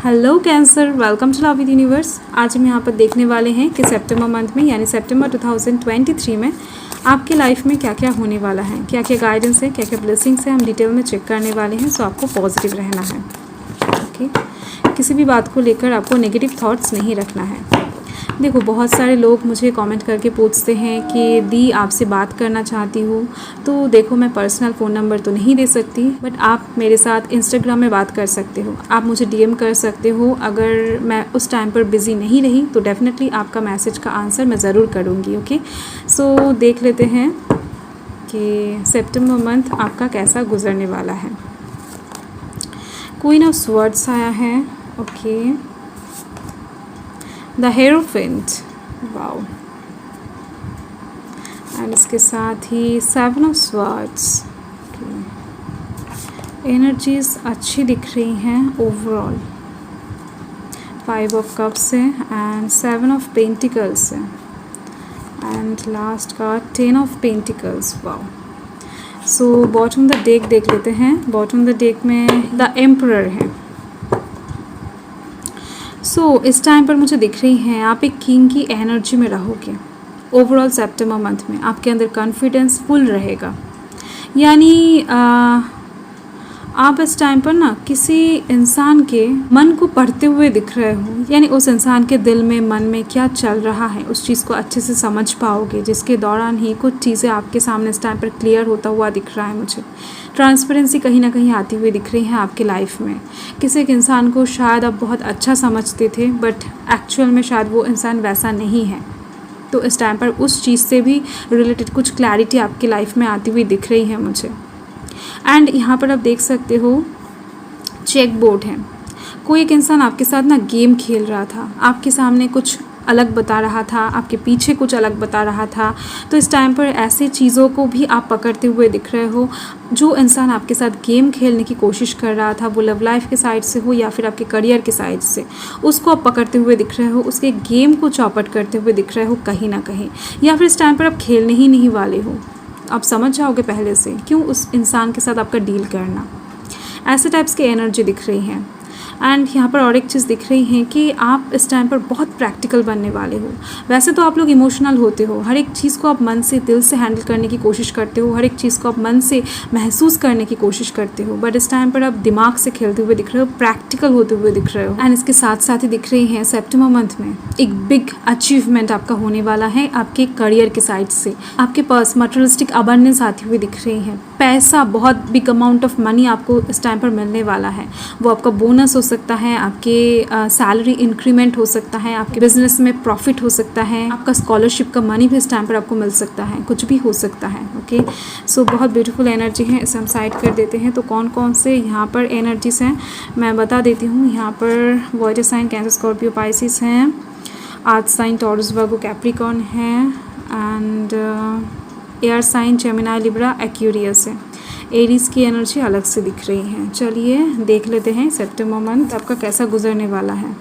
Hello Cancer, welcome to love with universe. आज हम यहाँ पर देखने वाले हैं कि सितंबर मंथ में यानी सितंबर 2023 में आपकी लाइफ में क्या क्या होने वाला है, क्या क्या गाइडेंस है, क्या क्या ब्लेसिंग्स है, हम डिटेल में चेक करने वाले हैं। सो आपको पॉजिटिव रहना है, ओके। किसी भी बात को लेकर आपको नेगेटिव थॉट्स नहीं रखना है। देखो, बहुत सारे लोग मुझे कमेंट करके पूछते हैं कि दी आपसे बात करना चाहती हूँ। तो देखो, मैं पर्सनल फ़ोन नंबर तो नहीं दे सकती, बट आप मेरे साथ इंस्टाग्राम में बात कर सकते हो। आप मुझे डीएम कर सकते हो। अगर मैं उस टाइम पर बिज़ी नहीं रही तो डेफिनेटली आपका मैसेज का आंसर मैं ज़रूर करूँगी, ओके। सो देख लेते हैं कि सितंबर मंथ आपका कैसा गुजरने वाला है। क्वीन ऑफ स्वर्ड्स आया है, okay. The hierophant, wow. And इसके साथ ही 7 ऑफ स्वर्ड्स। एनर्जीज अच्छी दिख रही हैं ओवरऑल। 5 ऑफ कप्स है एंड 7 ऑफ पेंटिकल्स है एंड लास्ट का 10 of pentacles, wow. So bottom the deck देख लेते हैं। बॉटम द डेक में द एम्परर है। सो इस टाइम पर मुझे दिख रही हैं आप एक किंग की एनर्जी में रहोगे। ओवरऑल सितंबर मंथ में आपके अंदर कॉन्फिडेंस फुल रहेगा। यानी आप इस टाइम पर ना किसी इंसान के मन को पढ़ते हुए दिख रहे हो। यानी उस इंसान के दिल में, मन में क्या चल रहा है उस चीज़ को अच्छे से समझ पाओगे, जिसके दौरान ही कुछ चीज़ें आपके सामने इस टाइम पर क्लियर होता हुआ दिख रहा है। मुझे ट्रांसपेरेंसी कहीं ना कहीं आती हुई दिख रही है आपकी लाइफ में। किसी एक इंसान को शायद आप बहुत अच्छा समझते थे, बट एक्चुअल में शायद वो इंसान वैसा नहीं है। तो इस टाइम पर उस चीज़ से भी रिलेटेड कुछ क्लैरिटी आपकी लाइफ में आती हुई दिख रही है मुझे। एंड यहाँ पर आप देख सकते हो चेक बोर्ड है। कोई एक इंसान आपके साथ ना गेम खेल रहा था, आपके सामने कुछ अलग बता रहा था, आपके पीछे कुछ अलग बता रहा था। तो इस टाइम पर ऐसी चीज़ों को भी आप पकड़ते हुए दिख रहे हो। जो इंसान आपके साथ गेम खेलने की कोशिश कर रहा था, वो लव लाइफ के साइड से हो या फिर आपके करियर के साइड से, उसको आप पकड़ते हुए दिख रहे हो। उसके गेम को चौपट करते हुए दिख रहे हो कहीं ना कहीं, या फिर इस टाइम पर आप खेलने ही नहीं वाले हो। आप समझ जाओगे पहले से क्यों उस इंसान के साथ आपका डील करना। ऐसे टाइप्स की एनर्जी दिख रही हैं। एंड यहाँ पर और एक चीज़ दिख रही है कि आप इस टाइम पर बहुत प्रैक्टिकल बनने वाले हो। वैसे तो आप लोग इमोशनल होते हो, हर एक चीज़ को आप मन से, दिल से हैंडल करने की कोशिश करते हो, हर एक चीज़ को आप मन से महसूस करने की कोशिश करते हो। बट इस टाइम पर आप दिमाग से खेलते हुए दिख रहे हो, प्रैक्टिकल होते हुए दिख रहे हो। एंड इसके साथ साथ ही दिख रही हैं सितंबर मंथ में एक बिग अचीवमेंट आपका होने वाला है आपके करियर के साइड से। आपके पास मटेरियलिस्टिक अबंडेंस आती हुई दिख रही है। पैसा, बहुत बिग अमाउंट ऑफ मनी आपको इस टाइम पर मिलने वाला है। वो आपका बोनस हो सकता है, आपके सैलरी इंक्रीमेंट हो सकता है, आपके बिजनेस में प्रॉफिट हो सकता है, आपका स्कॉलरशिप का मनी भी इस टाइम पर आपको मिल सकता है, कुछ भी हो सकता है, ओके। सो बहुत ब्यूटीफुल एनर्जी है। इसे हम साइड कर देते हैं। तो कौन कौन से यहाँ पर एनर्जीज हैं मैं बता देती हूँ। यहाँ पर water sign Cancer Scorpio Pisces हैं, earth sign Taurus Virgo Capricorn है and air sign Gemini Libra Aquarius है। एरीज की एनर्जी अलग से दिख रही है। चलिए देख लेते हैं सितंबर मंथ आपका कैसा गुजरने वाला है।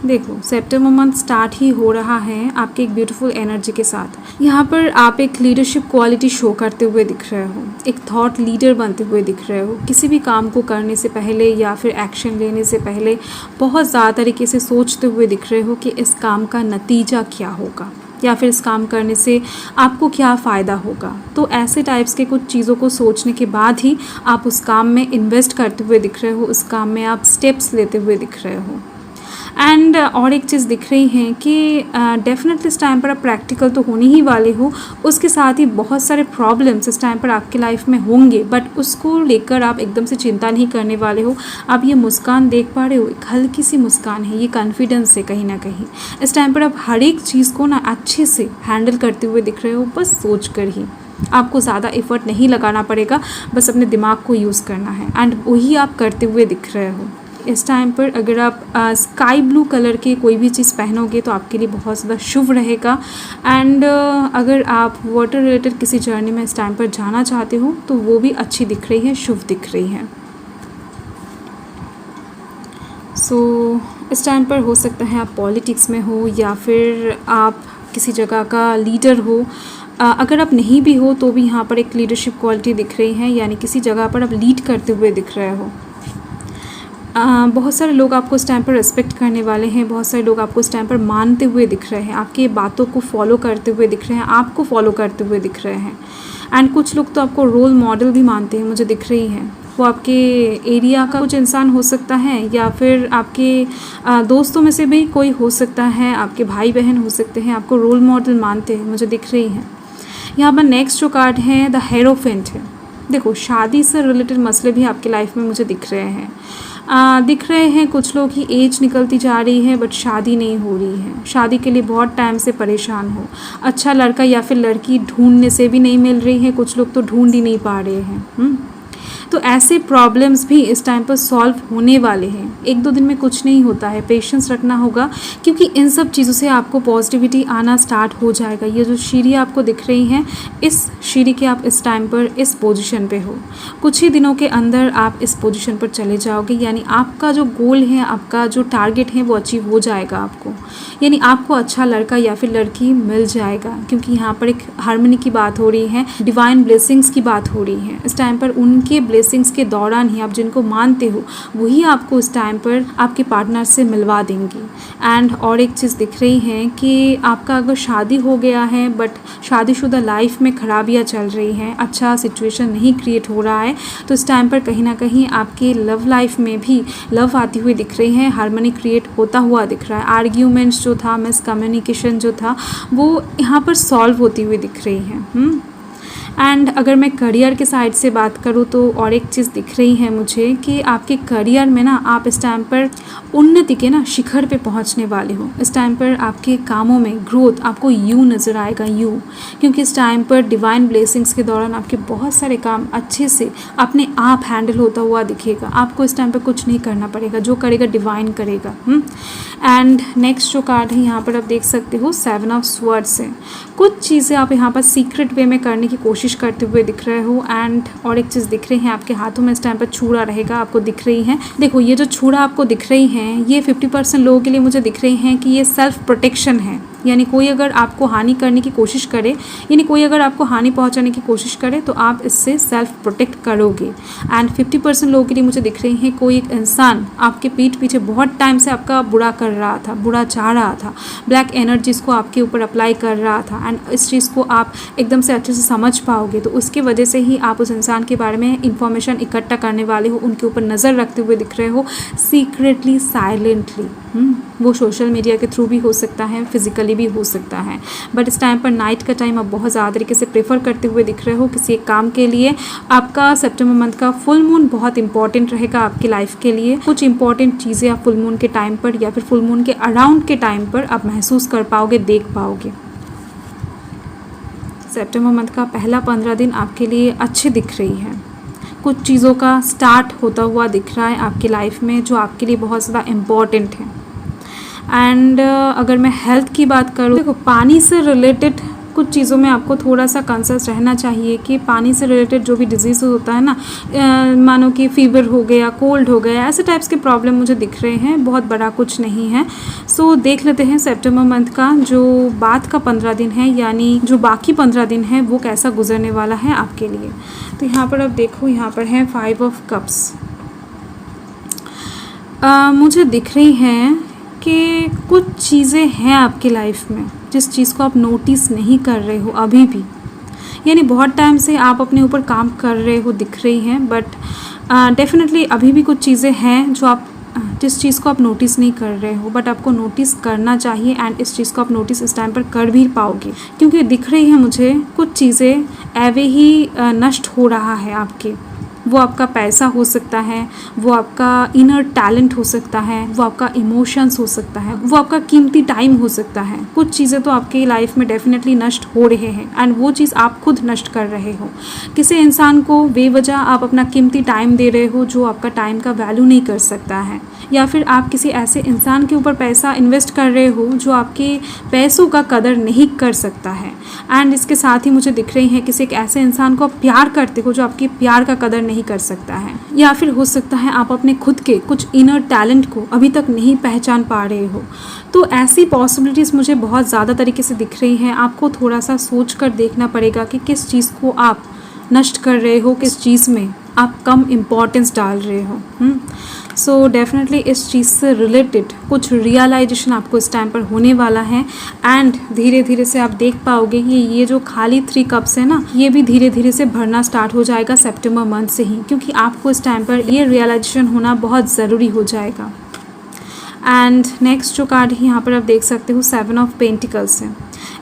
देखो, सितंबर मंथ स्टार्ट ही हो रहा है आपके एक ब्यूटीफुल एनर्जी के साथ। यहाँ पर आप एक लीडरशिप क्वालिटी शो करते हुए दिख रहे हो, एक थॉट लीडर बनते हुए दिख रहे हो। किसी भी काम को करने से पहले या फिर एक्शन लेने से पहले बहुत ज़्यादा तरीके से सोचते हुए दिख रहे हो कि इस काम का नतीजा क्या होगा या फिर इस काम करने से आपको क्या फ़ायदा होगा। तो ऐसे टाइप्स के कुछ चीज़ों को सोचने के बाद ही आप उस काम में इन्वेस्ट करते हुए दिख रहे हो, उस काम में आप स्टेप्स लेते हुए दिख रहे हो। एंड और एक चीज़ दिख रही है कि डेफिनेटली इस टाइम पर आप प्रैक्टिकल तो होने ही वाले हो। उसके साथ ही बहुत सारे प्रॉब्लम्स इस टाइम पर आपके लाइफ में होंगे, बट उसको लेकर आप एकदम से चिंता नहीं करने वाले हो। आप ये मुस्कान देख पा रहे हो, एक हल्की सी मुस्कान है, ये कॉन्फिडेंस है कहीं ना कहीं। इस टाइम पर आप हर एक चीज़ को ना अच्छे से हैंडल करते हुए दिख रहे हो, बस सोच कर ही। आपको ज़्यादा एफर्ट नहीं लगाना पड़ेगा, बस अपने दिमाग को यूज़ करना है एंड वही आप करते हुए दिख रहे हो। इस टाइम पर अगर आप स्काई ब्लू कलर की कोई भी चीज़ पहनोगे तो आपके लिए बहुत ज़्यादा शुभ रहेगा। एंड अगर आप वाटर रिलेटेड किसी जर्नी में इस टाइम पर जाना चाहते हो तो वो भी अच्छी दिख रही है, शुभ दिख रही है। सो इस टाइम पर हो सकता है आप पॉलिटिक्स में हो या फिर आप किसी जगह का लीडर हो। अगर आप नहीं भी हो तो भी यहाँ पर एक लीडरशिप क्वालिटी दिख रही है, यानी किसी जगह पर आप लीड करते हुए दिख रहे हो। बहुत सारे लोग आपको इस टाइम पर रिस्पेक्ट करने वाले हैं, बहुत सारे लोग आपको इस टाइम पर मानते हुए दिख रहे हैं, आपकी बातों को फॉलो करते हुए दिख रहे हैं, आपको फॉलो करते हुए दिख रहे हैं। एंड कुछ लोग तो आपको रोल मॉडल भी मानते हैं, मुझे दिख रही हैं। वो आपके एरिया का कुछ इंसान हो सकता है, या फिर आपके दोस्तों में से भी कोई हो सकता है, आपके भाई बहन हो सकते हैं, आपको रोल मॉडल मानते हैं, मुझे दिख रही हैं। यहाँ पर नेक्स्ट जो कार्ड है द हेरोफेंट है। देखो, शादी से रिलेटेड मसले भी आपकी लाइफ में मुझे दिख रहे हैं। दिख रहे हैं कुछ लोग की एज निकलती जा रही है, बट शादी नहीं हो रही है। शादी के लिए बहुत टाइम से परेशान हो, अच्छा लड़का या फिर लड़की ढूंढने से भी नहीं मिल रही है, कुछ लोग तो ढूंढ ही नहीं पा रहे हैं। तो ऐसे प्रॉब्लम्स भी इस टाइम पर सॉल्व होने वाले हैं। 1-2 दिन में कुछ नहीं होता है, पेशेंस रखना होगा, क्योंकि इन सब चीज़ों से आपको पॉजिटिविटी आना स्टार्ट हो जाएगा। ये जो सीढ़ी आपको दिख रही हैं, इस सीढ़ी के आप इस टाइम पर इस पोजीशन पे हो। कुछ ही दिनों के अंदर आप इस पोजीशन पर चले जाओगे, यानी आपका जो गोल है, आपका जो टारगेट है, वो अचीव हो जाएगा आपको। यानी आपको अच्छा लड़का या फिर लड़की मिल जाएगा, क्योंकि यहाँ पर एक हार्मनी की बात हो रही है, डिवाइन ब्लेसिंग्स की बात हो रही है। इस टाइम पर उनके ब्लेसिंग्स के दौरान ही आप जिनको मानते हो, वही आपको इस टाइम पर आपके पार्टनर से मिलवा देंगी। एंड और एक चीज़ दिख रही है कि आपका अगर शादी हो गया है, बट शादीशुदा लाइफ में खराबियाँ चल रही हैं, अच्छा सिचुएशन नहीं क्रिएट हो रहा है, तो इस टाइम पर कहीं ना कहीं आपके लव लाइफ में भी लव आती हुई दिख रही है, हार्मनी क्रिएट होता हुआ दिख रहा है। आर्ग्यूमेंट्स जो था, मिसकम्युनिकेशन जो था, वो यहाँ पर सॉल्व होती हुई दिख रही है। एंड अगर मैं करियर के साइड से बात करूँ तो और एक चीज़ दिख रही है मुझे कि आपके करियर में ना आप इस टाइम पर उन्नति के ना शिखर पे पहुंचने वाले हो। इस टाइम पर आपके कामों में ग्रोथ आपको यूँ नज़र आएगा, यूँ, क्योंकि इस टाइम पर डिवाइन ब्लेसिंग्स के दौरान आपके बहुत सारे काम अच्छे से अपने आप हैंडल होता हुआ दिखेगा। आपको इस टाइम पर कुछ नहीं करना पड़ेगा, जो करेगा डिवाइन करेगा। एंड नेक्स्ट जो कार्ड है यहाँ पर आप देख सकते हो 7 ऑफ स्वॉर्ड्स है। कुछ चीज़ें आप यहाँ पर सीक्रेट वे में करने की कोशिश करते हुए दिख रहे हो। एंड और एक चीज़ दिख रही है, आपके हाथों में इस टाइम पर छुरा रहेगा, आपको दिख रही है। देखो, ये जो छुरा आपको दिख रही है, ये 50% लोगों के लिए मुझे दिख रही हैं कि ये सेल्फ प्रोटेक्शन है। यानी कोई अगर आपको हानि करने की कोशिश करे, यानी कोई अगर आपको हानि पहुंचाने की कोशिश करे, तो आप इससे सेल्फ प्रोटेक्ट करोगे। एंड 50% लोगों के लिए मुझे दिख रही है कोई एक इंसान आपके पीठ पीछे बहुत टाइम से आपका बुरा कर रहा था, बुरा चाह रहा था, ब्लैक एनर्जीज को आपके ऊपर अप्लाई कर रहा था। एंड इस चीज़ को आप एकदम से अच्छे से समझ पाओगे, तो उसकी वजह से ही आप उस इंसान के बारे में इंफॉर्मेशन इकट्ठा करने वाले हो, उनके ऊपर नज़र रखते हुए दिख रहे हो, सीक्रेटली, साइलेंटली। वो सोशल मीडिया के थ्रू भी हो सकता है, फिजिकली भी हो सकता है, बट इस टाइम पर नाइट का टाइम आप बहुत ज़्यादा तरीके से प्रेफर करते हुए दिख रहे हो किसी एक काम के लिए। आपका सितंबर मंथ का फुल मून बहुत इंपॉर्टेंट रहेगा आपकी लाइफ के लिए। कुछ इंपॉर्टेंट चीज़ें आप फुल मून के टाइम पर या फिर फुल मून के अराउंड के टाइम पर आप महसूस कर पाओगे, देख पाओगे। सितंबर मंथ का पहला 15 दिन आपके लिए अच्छे दिख रही है। कुछ चीज़ों का स्टार्ट होता हुआ दिख रहा है आपकी लाइफ में, जो आपके लिए बहुत ज़्यादा इम्पॉर्टेंट है। एंड अगर मैं हेल्थ की बात करूँ, देखो, पानी से रिलेटेड कुछ चीज़ों में आपको थोड़ा सा कंसर्स रहना चाहिए कि पानी से रिलेटेड जो भी डिजीज़ होता है ना, मानो कि फीवर हो गया, कोल्ड हो गया, ऐसे टाइप्स के प्रॉब्लम मुझे दिख रहे हैं, बहुत बड़ा कुछ नहीं है। सो देख लेते हैं सितंबर मंथ का जो बाद का 15 दिन है, यानी जो बाकी 15 दिन है, वो कैसा गुजरने वाला है आपके लिए। तो यहाँ पर आप देखो, यहाँ पर है 5 ऑफ कप्स। मुझे दिख रही हैं कि कुछ चीज़ें हैं आपकी लाइफ में जिस चीज़ को आप नोटिस नहीं कर रहे हो अभी भी, यानी बहुत टाइम से आप अपने ऊपर काम कर रहे हो, दिख रही हैं, बट डेफिनेटली अभी भी कुछ चीज़ें हैं जो आप जिस चीज़ को आप नोटिस नहीं कर रहे हो, बट आपको नोटिस करना चाहिए। एंड इस चीज़ को आप नोटिस इस टाइम पर कर भी पाओगे, क्योंकि दिख रही है मुझे कुछ चीज़ें एवे ही नष्ट हो रहा है आपके। वो आपका पैसा हो सकता है, वो आपका इनर टैलेंट हो सकता है, वो आपका इमोशंस हो सकता है, वो आपका कीमती टाइम हो सकता है। कुछ चीज़ें तो आपके लाइफ में डेफिनेटली नष्ट हो रहे हैं, एंड वो चीज़ आप खुद नष्ट कर रहे हो। किसी इंसान को बेवजह आप अपना कीमती टाइम दे रहे हो जो आपका टाइम का वैल्यू नहीं कर सकता है, या फिर आप किसी ऐसे इंसान के ऊपर पैसा इन्वेस्ट कर रहे हो जो आपके पैसों का कदर नहीं कर सकता है। एंड इसके साथ ही मुझे दिख रही है किसी एक ऐसे इंसान को आप प्यार करते हो जो आपके प्यार का कदर नहीं कर सकता है, या फिर हो सकता है आप अपने खुद के कुछ इनर टैलेंट को अभी तक नहीं पहचान पा रहे हो। तो ऐसी पॉसिबिलिटीज़ मुझे बहुत ज़्यादा तरीके से दिख रही हैं। आपको थोड़ा सा सोच कर देखना पड़ेगा कि किस चीज़ को आप नष्ट कर रहे हो, किस चीज़ में आप कम इम्पोर्टेंस डाल रहे हो। सो डेफिनेटली इस चीज़ से रिलेटेड कुछ रियलाइजेशन आपको इस टाइम पर होने वाला है एंड धीरे धीरे से आप देख पाओगे कि ये जो खाली 3 कप्स है ना, ये भी धीरे धीरे से भरना स्टार्ट हो जाएगा सितंबर मंथ से ही, क्योंकि आपको इस टाइम पर ये रियलाइजेशन होना बहुत ज़रूरी हो जाएगा। एंड नेक्स्ट जो कार्ड है यहाँ पर आप देख सकते हो 7 ऑफ पेंटिकल्स है।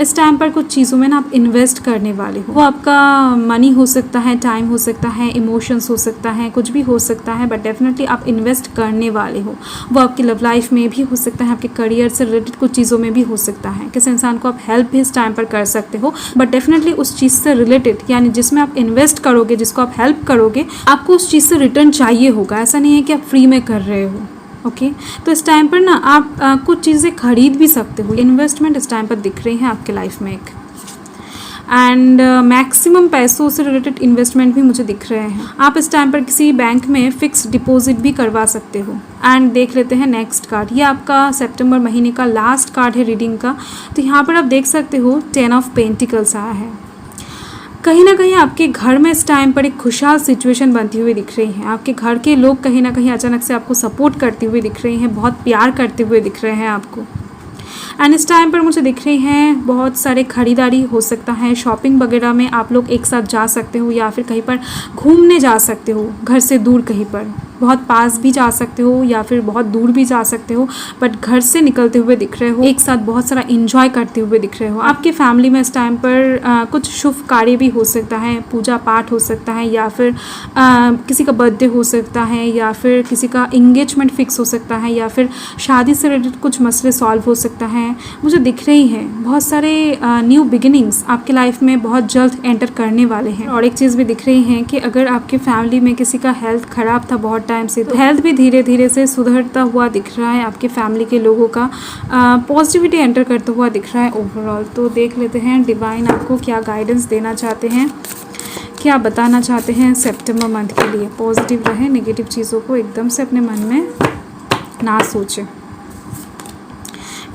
इस टाइम पर कुछ चीज़ों में ना आप इन्वेस्ट करने वाले हो, वो आपका मनी हो सकता है, टाइम हो सकता है, इमोशंस हो सकता है, कुछ भी हो सकता है, बट डेफिनेटली आप इन्वेस्ट करने वाले हो। वो आपकी लव लाइफ में भी हो सकता है, आपके करियर से रिलेटेड कुछ चीज़ों में भी हो सकता है। किसी इंसान को आप हेल्प भी इस टाइम पर कर सकते हो, बट डेफिनेटली उस चीज़ से रिलेटेड, यानी जिसमें आप इन्वेस्ट करोगे, जिसको आप हेल्प करोगे, आपको उस चीज़ से रिटर्न चाहिए होगा। ऐसा नहीं है कि आप फ्री में कर रहे हो। ओके तो इस टाइम पर ना आप कुछ चीज़ें खरीद भी सकते हो। इन्वेस्टमेंट इस टाइम पर दिख रही है आपके लाइफ में एक, एंड मैक्सिमम पैसों से रिलेटेड इन्वेस्टमेंट भी मुझे दिख रहे हैं। आप इस टाइम पर किसी बैंक में फिक्स डिपॉजिट भी करवा सकते हो। एंड देख लेते हैं नेक्स्ट कार्ड। ये आपका सितंबर महीने का लास्ट कार्ड है रीडिंग का। तो यहाँ पर आप देख सकते हो 10 ऑफ पेंटिकल्स आया है। कहीं ना कहीं आपके घर में इस टाइम पर एक खुशहाल सिचुएशन बनती हुई दिख रही है। आपके घर के लोग कहीं ना कहीं अचानक से आपको सपोर्ट करते हुए दिख रहे हैं, बहुत प्यार करते हुए दिख रहे हैं आपको। एंड इस टाइम पर मुझे दिख रही हैं बहुत सारे खरीदारी हो सकता है, शॉपिंग वगैरह में आप लोग एक साथ जा सकते हो, या फिर कहीं पर घूमने जा सकते हो, घर से दूर कहीं पर, बहुत पास भी जा सकते हो या फिर बहुत दूर भी जा सकते हो, बट घर से निकलते हुए दिख रहे हो, एक साथ बहुत सारा एंजॉय करते हुए दिख रहे हो। आपके फैमिली में इस टाइम पर कुछ शुभ कार्य भी हो सकता है, पूजा पाठ हो सकता है, या फिर किसी का बर्थडे हो सकता है, या फिर किसी का इंगेजमेंट फिक्स हो सकता है, या फिर शादी से रिलेटेड कुछ मसले सॉल्व हो सकता है। मुझे दिख रही है बहुत सारे न्यू बिगिनिंग्स आपके लाइफ में बहुत जल्द एंटर करने वाले हैं। और एक चीज़ भी दिख रही है कि अगर आपके फैमिली में किसी का हेल्थ ख़राब था बहुत टाइम से, तो हेल्थ भी धीरे धीरे से सुधरता हुआ दिख रहा है। आपके फैमिली के लोगों का पॉजिटिविटी एंटर करता हुआ दिख रहा है ओवरऑल। तो देख लेते हैं डिवाइन आपको क्या गाइडेंस देना चाहते हैं, क्या बताना चाहते हैं सितंबर मंथ के लिए। पॉजिटिव रहे, नेगेटिव चीज़ों को एकदम से अपने मन में ना सोचें।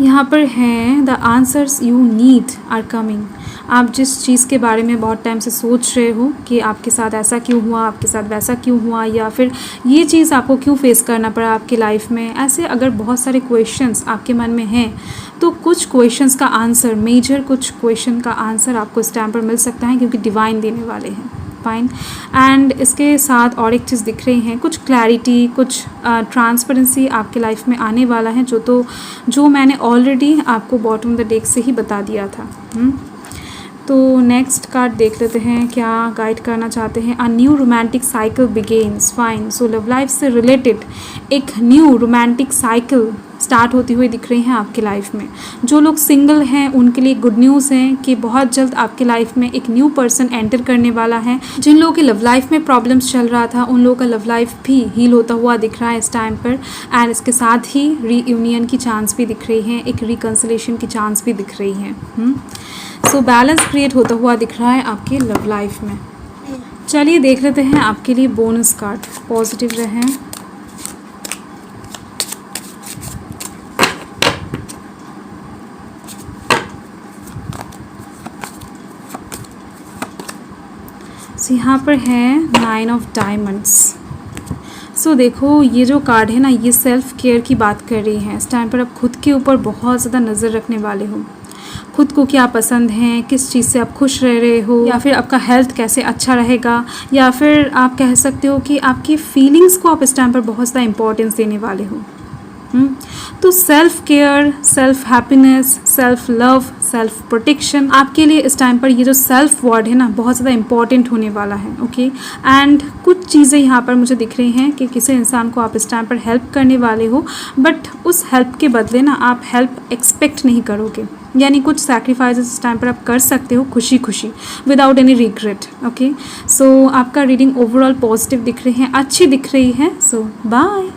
यहाँ पर हैं the answers you need are coming. आप जिस चीज़ के बारे में बहुत टाइम से सोच रहे हो कि आपके साथ ऐसा क्यों हुआ, आपके साथ वैसा क्यों हुआ, या फिर ये चीज़ आपको क्यों फेस करना पड़ा आपकी लाइफ में, ऐसे अगर बहुत सारे क्वेश्चंस आपके मन में हैं, तो कुछ क्वेश्चंस का आंसर, मेजर कुछ क्वेश्चन का आंसर आपको इस टाइम पर मिल सकता है, क्योंकि डिवाइन देने वाले हैं। फाइन। एंड इसके साथ और एक चीज़ दिख रही है, कुछ क्लैरिटी, कुछ ट्रांसपेरेंसी आपके लाइफ में आने वाला है, जो मैंने ऑलरेडी आपको बॉटम द डेक से ही बता दिया था। तो नेक्स्ट कार्ड देख लेते हैं क्या गाइड करना चाहते हैं। A new romantic cycle begins. Fine. So love life से रिलेटेड एक न्यू रोमांटिक साइकिल स्टार्ट होती हुई दिख रही हैं आपकी लाइफ में। जो लोग सिंगल हैं उनके लिए गुड न्यूज़ है कि बहुत जल्द आपके लाइफ में एक न्यू पर्सन एंटर करने वाला है। जिन लोगों के लव लाइफ में प्रॉब्लम्स चल रहा था, उन लोगों का लव लाइफ भी हील होता हुआ दिख रहा है इस टाइम पर। एंड इसके साथ ही रीयूनियन की चांस भी दिख रही है, एक रिकन्सिलेशन की चांस भी दिख रही है। सो बैलेंस क्रिएट होता हुआ दिख रहा है आपके लव लाइफ में। चलिए देख लेते हैं आपके लिए बोनस कार्ड। पॉजिटिव रहें। यहाँ पर है 9 ऑफ डायमंड्स। सो देखो ये जो कार्ड है ना, ये सेल्फ केयर की बात कर रही है। इस टाइम पर आप खुद के ऊपर बहुत ज़्यादा नज़र रखने वाले हो। खुद को क्या पसंद है, किस चीज़ से आप खुश रह रहे हो, या फिर आपका हेल्थ कैसे अच्छा रहेगा, या फिर आप कह सकते हो कि आपकी फीलिंग्स को आप इस टाइम पर बहुत ज़्यादा इंपॉर्टेंस देने वाले हो। तो self care, self happiness, self love, self protection आपके लिए इस टाइम पर ये जो सेल्फ वर्ड है ना, बहुत ज़्यादा इंपॉर्टेंट होने वाला है। ओके। एंड कुछ चीज़ें यहाँ पर मुझे दिख रही हैं कि किसी इंसान को आप इस टाइम पर हेल्प करने वाले हो, बट उस हेल्प के बदले ना आप हेल्प एक्सपेक्ट नहीं करोगे, यानी कुछ सैक्रिफाइसेस इस टाइम पर आप कर सकते हो खुशी खुशी, विदाउट एनी रिग्रेट। ओके। सो आपका रीडिंग ओवरऑल पॉजिटिव दिख रही है, अच्छी दिख रही है। सो बाय।